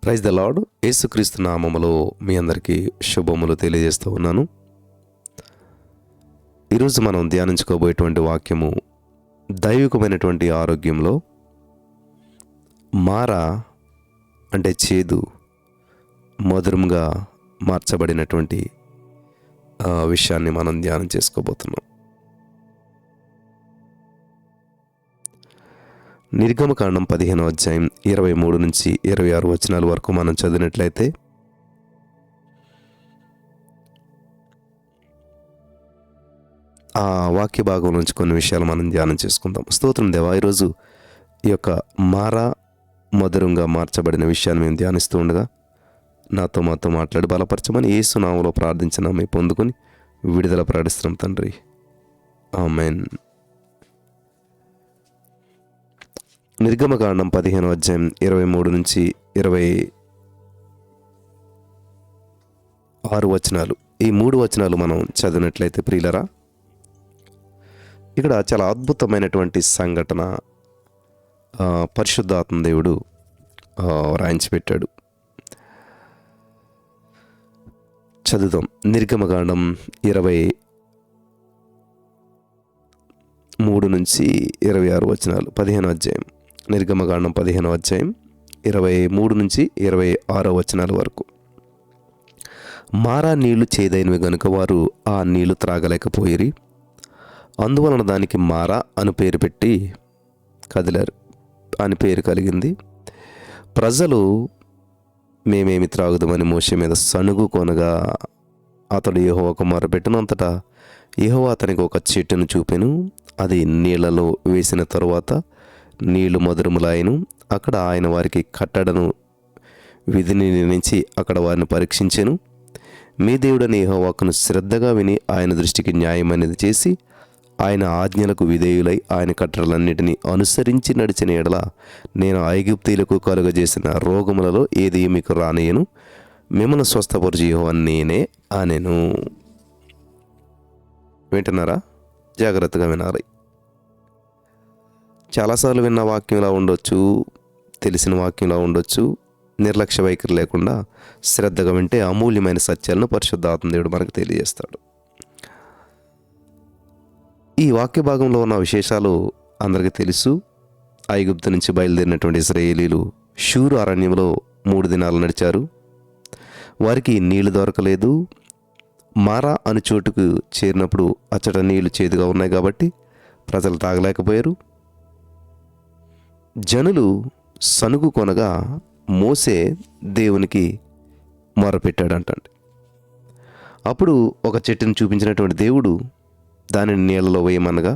Praise the lord. యేసుక్రీస్తు నామములో మీ అందరికీ శుభములు తెలియజేస్తూ ఉన్నాను. ఈరోజు మనం ధ్యానించుకోబోయేటువంటి వాక్యము దైవికమైనటువంటి ఆరోగ్యంలో మార అంటే చేదు మధురంగా మార్చబడినటువంటి విషయాన్ని మనం ధ్యానం చేసుకోబోతున్నాం. నిర్గమకాండం 15వ అధ్యాయం 23 నుంచి 26 వచనాల వరకు మనం చదివినట్లయితే, ఆ వాక్య భాగం నుంచి కొన్ని విషయాలు మనం ధ్యానం చేసుకుందాం. స్తోత్రం దేవా, ఈరోజు ఈ యొక్క మారా మధురంగా మార్చబడిన విషయాన్ని మేము ధ్యానిస్తూ ఉండగా మాతో మాట్లాడి బలపరచమని యేసు నామములో ప్రార్థించిన మేము పొందుకొని విడుదల ప్రకటిస్తున్నాం తండ్రి. ఆమేన్. నిర్గమకాండం 15వ అధ్యాయం 23 నుంచి 26 వచనాలు, ఈ 3 వచనాలు మనం చదివినట్లయితే ప్రియులరా, ఇక్కడ చాలా అద్భుతమైనటువంటి సంఘటన పరిశుద్ధాత్మ దేవుడు రాయించి పెట్టాడు. చదువుదాం. నిర్గమకాండం 23 నుంచి 26 వచనాలు. 15వ అధ్యాయం నిర్గమకాండం 15వ అధ్యాయం 23 నుంచి 26 వచనాల వరకు. మారా నీళ్లు చేదైనవి గనుక వారు ఆ నీళ్లు త్రాగలేకపోయిరి. అందువలన దానికి మారా అని పేరు పెట్టి కదిలారు అని పేరు కలిగింది. ప్రజలు మేమేమి త్రాగుదామని మోషే మీద సణుగు కొనగా అతడు యెహోవాకు మొరపెట్టినంతటా యెహోవా అతనికి ఒక చెట్టును చూపెను. అది నీళ్లలో వేసిన తరువాత నీళ్లు మధురములాయను. అక్కడ ఆయన వారికి కట్టడను విధిని నిర్ణయించి అక్కడ వారిని పరీక్షించెను. మీ దేవుడని యెహోవాకును శ్రద్ధగా విని ఆయన దృష్టికి న్యాయమైనది చేసి ఆయన ఆజ్ఞలకు విధేయులై ఆయన కట్టడలన్నిటినీ అనుసరించి నడిచిన ఎడల నేను ఐగుప్తీయులకు కలుగజేసిన రోగములలో ఏది మీకు రానియను. మిమ్మల్ని స్వస్థపరచు యెహోవా నేనే అనెను. వింటున్నారా? జాగ్రత్తగా వినాలి. చాలాసార్లు విన్న వాక్యంలా ఉండొచ్చు, తెలిసిన వాక్యంలా ఉండొచ్చు. నిర్లక్ష్య వైఖరి లేకుండా శ్రద్ధగా వింటే అమూల్యమైన సత్యాలను పరిశుద్ధాత్మ దేవుడు మనకు తెలియజేస్తాడు. ఈ వాక్య భాగంలో ఉన్న విశేషాలు అందరికీ తెలుసు. ఐగుప్తు నుంచి బయలుదేరినటువంటి ఇశ్రాయేలీలు షూరు అరణ్యంలో 3 దినాలు నడిచారు. వారికి నీళ్లు దొరకలేదు. మారా అను చోటుకు చేరినప్పుడు అచ్చట నీళ్లు చేదుగా ఉన్నాయి కాబట్టి ప్రజలు తాగలేకపోయారు. జనులు సనుగు కొనగా మోసే దేవునికి మొరపెట్టాడంటండి. అప్పుడు ఒక చెట్టును చూపించినటువంటి దేవుడు దానిని నీళ్ళలో వేయమనగా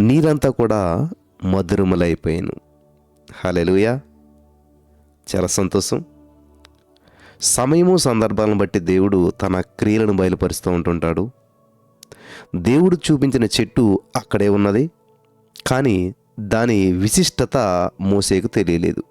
నీరంతా కూడా మధురములైపోయాను. హల్లెలూయా! చాలా సంతోషం. సమయము సందర్భాలను బట్టి దేవుడు తన క్రియలను బయలుపరుస్తూ ఉంటుంటాడు. దేవుడు చూపించిన చెట్టు అక్కడే ఉన్నది, కానీ దాని విశిష్టత మోసేకు తెలియలేదు.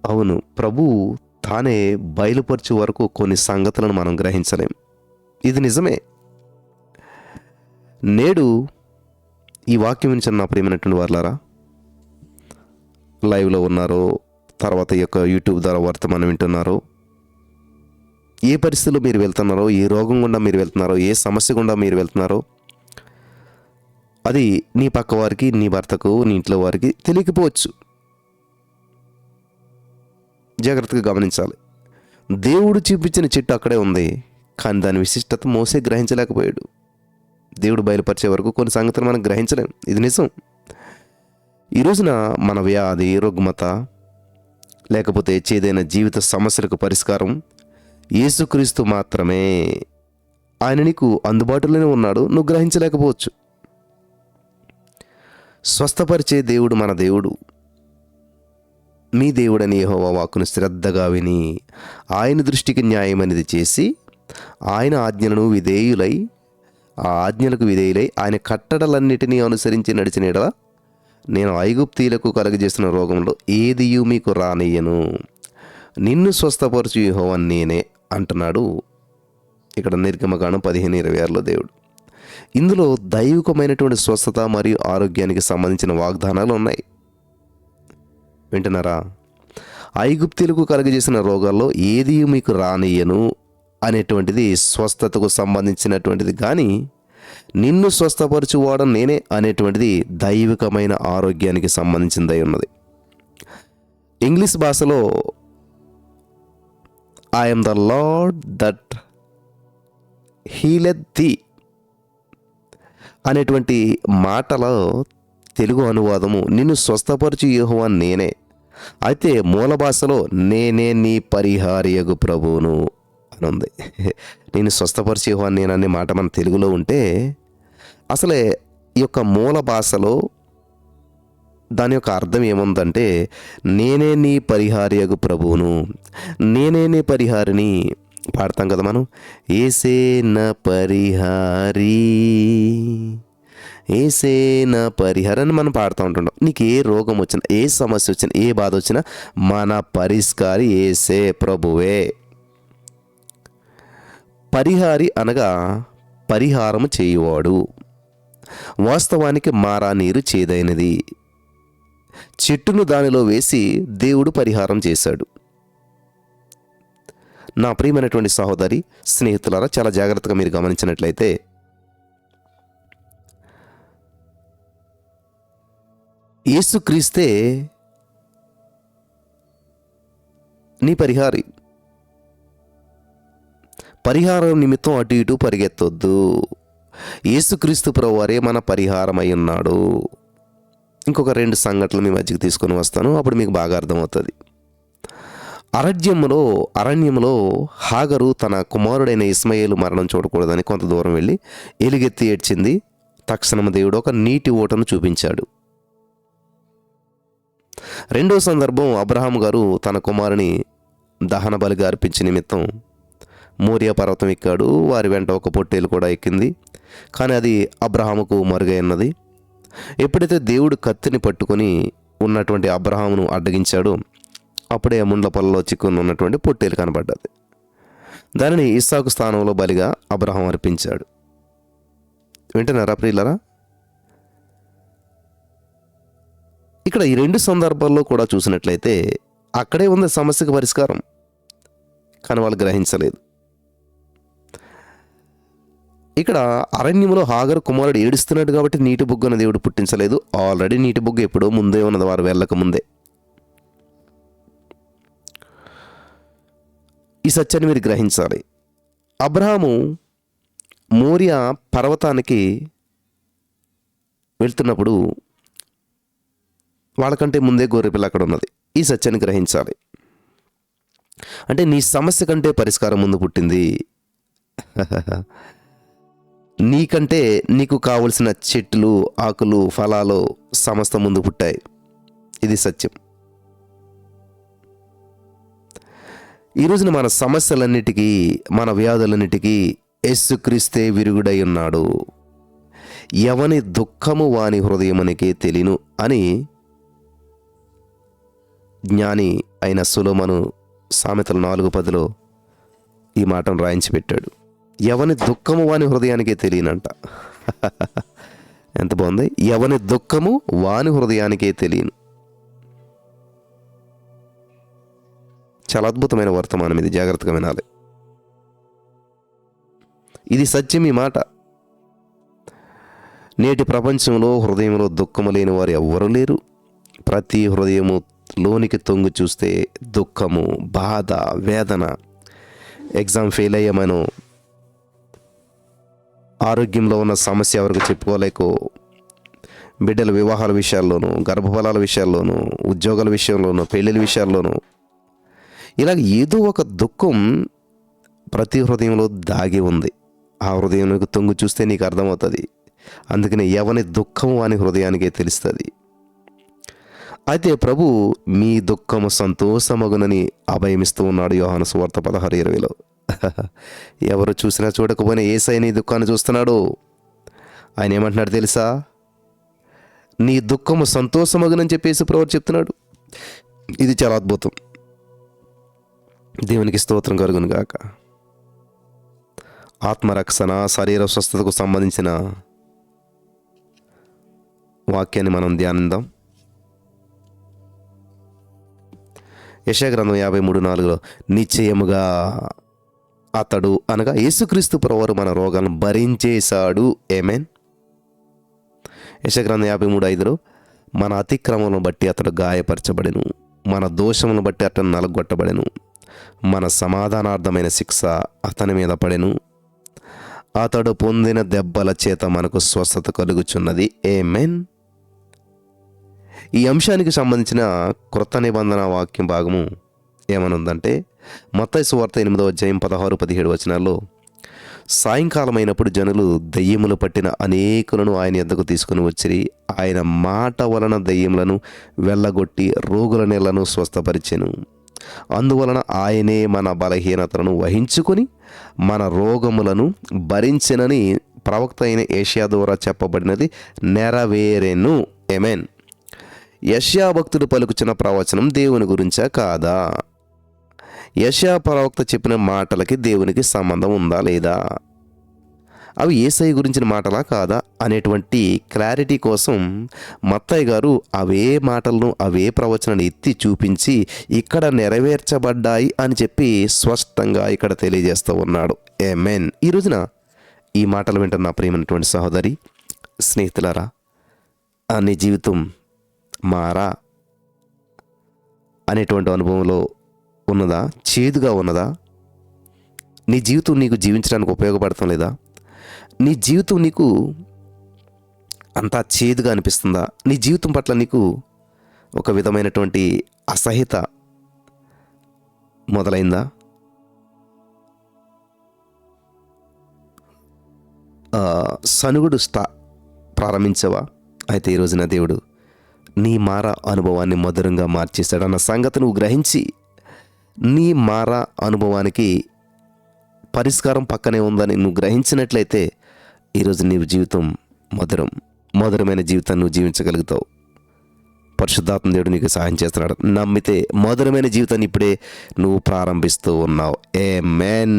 అవును, ప్రభువు తానే బయలుపరిచే వరకు కొన్ని సంగతులను మనం గ్రహించలేం. ఇది నిజమే. నేడు ఈ వాక్యం వింటున్న ప్రియమైనటువంటి వారులారా, లైవ్లో ఉన్నారో, తర్వాత ఈ యొక్క యూట్యూబ్ ద్వారా వర్తమానం వింటున్నారో, ఏ పరిస్థితుల్లో మీరు వెళ్తున్నారో, ఏ రోగం గుండా మీరు వెళ్తున్నారో, ఏ సమస్య గుండా మీరు వెళ్తున్నారో, అది నీ పక్క వారికి, నీ భర్తకు, నీ ఇంట్లో వారికి తెలియకపోవచ్చు. జాగ్రత్తగా గమనించాలి. దేవుడు చూపించిన చెట్టు అక్కడే ఉంది, కానీ దాని విశిష్టత మోసే గ్రహించలేకపోయాడు. దేవుడు బయలుపరిచే వరకు కొన్ని సంగతులు మనం గ్రహించలేం. ఇది నిజం. ఈ రోజున మన వ్యాధి, రుగ్మత, లేకపోతే చేదైన జీవిత సమస్యలకు పరిష్కారం యేసుక్రీస్తు మాత్రమే. ఆయన నీకు అందుబాటులోనే ఉన్నాడు, నువ్వు గ్రహించలేకపోవచ్చు. స్వస్థపరిచే దేవుడు మన దేవుడు. మీ దేవుడని యెహోవా వాక్కును శ్రద్ధగా విని ఆయన దృష్టికి న్యాయమనేది చేసి ఆయన ఆజ్ఞలకు విధేయులై ఆయన కట్టడలన్నిటినీ అనుసరించి నడిచిన ఎడల నేను ఐగుప్తీయులకు కలుగజేసిన రోగంలో ఏదియు మీకు రానియ్యను. నిన్ను స్వస్థపరచు యెహోవా నేనే అంటున్నాడు ఇక్కడ నిర్గమకాండం 15:26లో దేవుడు. ఇందులో దైవికమైనటువంటి స్వస్థత మరియు ఆరోగ్యానికి సంబంధించిన వాగ్దానాలు ఉన్నాయి. వింటున్నారా? ఐగుప్తీయులకు కలుగజేసిన రోగాల్లో ఏది మీకు రానియను అనేటువంటిది స్వస్థతకు సంబంధించినటువంటిది, కానీ నిన్ను స్వస్థపరచువాడు నేనే అనేటువంటిది దైవికమైన ఆరోగ్యానికి సంబంధించిందై ఉన్నది. ఇంగ్లీష్ భాషలో I am the lord that healeth thee అనేటువంటి మాటలో తెలుగు అనువాదము నిన్ను స్వస్థపరచు యెహోవా నేనే. అయితే మూల భాషలో నేనే నీ పరిహారియగు ప్రభువును అని ఉంది. నేను స్వస్థపరిచే యెహోవా నేననే మాట మన తెలుగులో ఉంటే, అసలే ఈ యొక్క మూల భాషలో దాని యొక్క అర్థం ఏముందంటే, నేనే నీ పరిహారియగు ప్రభువును, నేనే నీ పరిహారిని. పాడతాం కదా మనం, ఏసే నా పరిహారీ, ఏసే నా పరిహారాన్ని మనం పాడుతూ ఉంటుంటాం. నీకు ఏ రోగం వచ్చినా, ఏ సమస్య వచ్చినా, ఏ బాధ వచ్చినా మన పరిష్కారి ఏసే ప్రభువే. పరిహారి అనగా పరిహారము చేయువాడు. వాస్తవానికి మారా నీరు చేదైనది. చెట్టును దానిలో వేసి దేవుడు పరిహారం చేశాడు. నా ప్రియమైనటువంటి సహోదరి స్నేహితులారా, చాలా జాగ్రత్తగా మీరు గమనించినట్లయితే, యేసుక్రీస్తే నీ పరిహారి. పరిహారం నిమిత్తం అటు ఇటు పరిగెత్తొద్దు. యేసుక్రీస్తు ప్రభువారే మన పరిహారమై ఉన్నాడు. ఇంకొక 2 సంఘటనలు మీ మధ్యకి తీసుకొని వస్తాను, అప్పుడు మీకు బాగా అర్థమవుతుంది. అరణ్యంలో హాగరు తన కుమారుడైన ఇస్మాయేలు మరణం చూడకూడదని కొంత దూరం వెళ్ళి ఎలుగెత్తి ఏడ్చింది. తక్షణం దేవుడు ఒక నీటి ఊటను చూపించాడు. రెండో సందర్భం, అబ్రహాం గారు తన కుమారుని దహన బలిగా అర్పించే నిమిత్తం మోరియా పర్వతం ఎక్కాడు. వారి వెంట ఒక పొట్టేలు కూడా ఎక్కింది, కానీ అది అబ్రహాముకు మరుగైనది. ఎప్పుడైతే దేవుడు కత్తిని పట్టుకొని ఉన్నటువంటి అబ్రహామును అడ్డగించాడో, అప్పుడే ముండ్ల పొలలో చిక్కుని ఉన్నటువంటి పొట్టేలు కనబడ్డది. దానిని ఇస్సాకు స్థానంలో బలిగా అబ్రహాం అర్పించాడు. వింటున్నారా ప్రియులారా? ఇక్కడ ఈ 2 సందర్భాల్లో కూడా చూసినట్లయితే అక్కడే ఉంది సమస్యకు పరిష్కారం, కానీ వాళ్ళు గ్రహించలేదు. ఇక్కడ అరణ్యంలో హాగరు కుమారుడు ఏడుస్తున్నాడు కాబట్టి నీటి బుగ్గను దేవుడు పుట్టించలేదు. ఆల్రెడీ నీటి బుగ్గ ఎప్పుడో ముందే ఉన్నది, వారు వెళ్ళక ముందే. ఈ సత్యాన్ని మీరు గ్రహించాలి. అబ్రహాము మోరియా పర్వతానికి వెళ్తున్నప్పుడు వాళ్ళకంటే ముందే గొర్రెపిల్ల అక్కడ ఉన్నది. ఈ సత్యాన్ని గ్రహించాలి. అంటే నీ సమస్య కంటే పరిష్కారం ముందు పుట్టింది. నీకంటే నీకు కావలసిన చెట్లు, ఆకులు, ఫలాలు సమస్త ముందు పుట్టాయి. ఇది సత్యం. ఈ రోజున మన సమస్యలన్నిటికీ, మన వ్యాధులన్నిటికీ యేసుక్రీస్తే విరుగుడై ఉన్నాడు. ఎవని దుఃఖము వాని హృదయమునికే తెలియను అని జ్ఞాని అయిన సొలొమోను సామెతలు 4:10 ఈ మాటను రాయించి పెట్టాడు. ఎవని దుఃఖము వాని హృదయానికే తెలియనంట. ఎంత బాగుంది! ఎవని దుఃఖము వాని హృదయానికే తెలియను. చాలా అద్భుతమైన వర్తమానం ఇది, జాగ్రత్తగా వినాలి. ఇది సత్యం. ఈ మాట నేటి ప్రపంచంలో హృదయంలో దుఃఖము లేని వారు ఎవ్వరూ లేరు. ప్రతి హృదయము లోనికి తొంగి చూస్తే దుఃఖము, బాధ, వేదన. ఎగ్జామ్ ఫెయిల్ అయ్యామనో, ఆరోగ్యంలో ఉన్న సమస్య ఎవరికి చెప్పుకోలేకో, బిడ్డల వివాహాల విషయాల్లోనూ, గర్భఫలాల విషయాల్లోనూ, ఉద్యోగాల విషయంలోనూ, పెళ్ళిళ్ళ విషయాల్లోనూ, ఇలాగ ఏదో ఒక దుఃఖం ప్రతి హృదయంలో దాగి ఉంది. ఆ హృదయంలోకి తొంగి చూస్తే నీకు అర్థమవుతుంది. అందుకని ఎవని దుఃఖం వాని హృదయానికే తెలుస్తుంది. అయితే ప్రభు మీ దుఃఖము సంతోషమగునని అభయమిస్తూ ఉన్నాడు. యోహాను సువార్త 16:20. ఎవరు చూసినా చూడకపోయినా యేసయ్య నీ దుఃఖాన్ని చూస్తున్నాడు. ఆయన ఏమంటున్నాడు తెలుసా? నీ దుఃఖము సంతోషమగునని చెప్పేసి ప్రభు చెప్తున్నాడు. ఇది చాలా అద్భుతం. దేవునికి స్తోత్రం కలుగును గాక. ఆత్మరక్షణ, శరీర స్వస్థతకు సంబంధించిన వాక్యాన్ని మనం ధ్యానిద్దాం. యెషయా గ్రంథం 53:4 నిశ్చయముగా అతడు అనగా యేసుక్రీస్తు ప్రభువారు మన రోగాలను భరించేశాడు. ఆమేన్. యెషయా గ్రంథం 53:5 మన అతిక్రమములను బట్టి అతడు గాయపరచబడెను, మన దోషములను బట్టి అతడు నలగొట్టబడెను, మన సమాధానార్థమైన శిక్ష అతని మీద పడెను, అతడు పొందిన దెబ్బల చేత మనకు స్వస్థత కలుగుచున్నది. ఆమేన్. ఈ అంశానికి సంబంధించిన క్రొత్త నిబంధన వాక్యం భాగము ఏమనుందంటే మత్తయి సువార్త 8:16-17 వచనాల్లో సాయంకాలమైనప్పుడు జనులు దెయ్యములు పట్టిన అనేకులను ఆయన యొద్దకు తీసుకుని వచ్చిరి. ఆయన మాట వలన దెయ్యములను వెళ్ళగొట్టి రోగుల నెలను స్వస్థపరిచెను. అందువలన ఆయనే మన బలహీనతలను వహించుకొని మన రోగములను భరించెనని ప్రవక్త అయిన యెషయా ద్వారా చెప్పబడినది నెరవేరెను. ఆమేన్. యెషయా భక్తుడు పలుకుచున్న ప్రవచనం దేవుని గురించా కాదా? యెషయా ప్రవక్త చెప్పిన మాటలకి దేవునికి సంబంధం ఉందా లేదా? అవి యేసయ్య గురించిన మాటలా కాదా అనేటువంటి క్లారిటీ కోసం మత్తయి గారు అవే మాటలను అవే ప్రవచనాన్ని ఎత్తి చూపించి ఇక్కడ నెరవేర్చబడ్డాయి అని చెప్పి స్పష్టంగా ఇక్కడ తెలియజేస్తూ ఉన్నాడు. ఆమేన్. ఈ రోజున ఈ మాటలు వింటున్న ప్రియమైనటువంటి సహోదరి స్నేహితులారా, నీ జీవితం మారా అనేటువంటి అనుభవంలో ఉన్నదా? చేదుగా ఉన్నదా? నీ జీవితం నీకు జీవించడానికి ఉపయోగపడటం లేదా? నీ జీవితం నీకు అంతా చేదుగా అనిపిస్తుందా? నీ జీవితం పట్ల నీకు ఒక విధమైనటువంటి అసహ్యత మొదలైందా? సనుగుడు ప్రారంభించవా? అయితే ఈ రోజున దేవుడు నీ మారా అనుభవాన్ని మధురంగా మార్చేశాడన్న సంగతి నువ్వు గ్రహించి నీ మారా అనుభవానికి పరిష్కారం పక్కనే ఉందని నువ్వు గ్రహించినట్లయితే ఈరోజు నీ జీవితం మధురమైన జీవితాన్ని నువ్వు జీవించగలుగుతావు. పరిశుద్ధాత్మ దేవుడు నీకు సహాయం చేస్తున్నాడు. నమ్మితే మధురమైన జీవితాన్ని ఇప్పుడే నువ్వు ప్రారంభిస్తూ ఉన్నావు. ఆమేన్.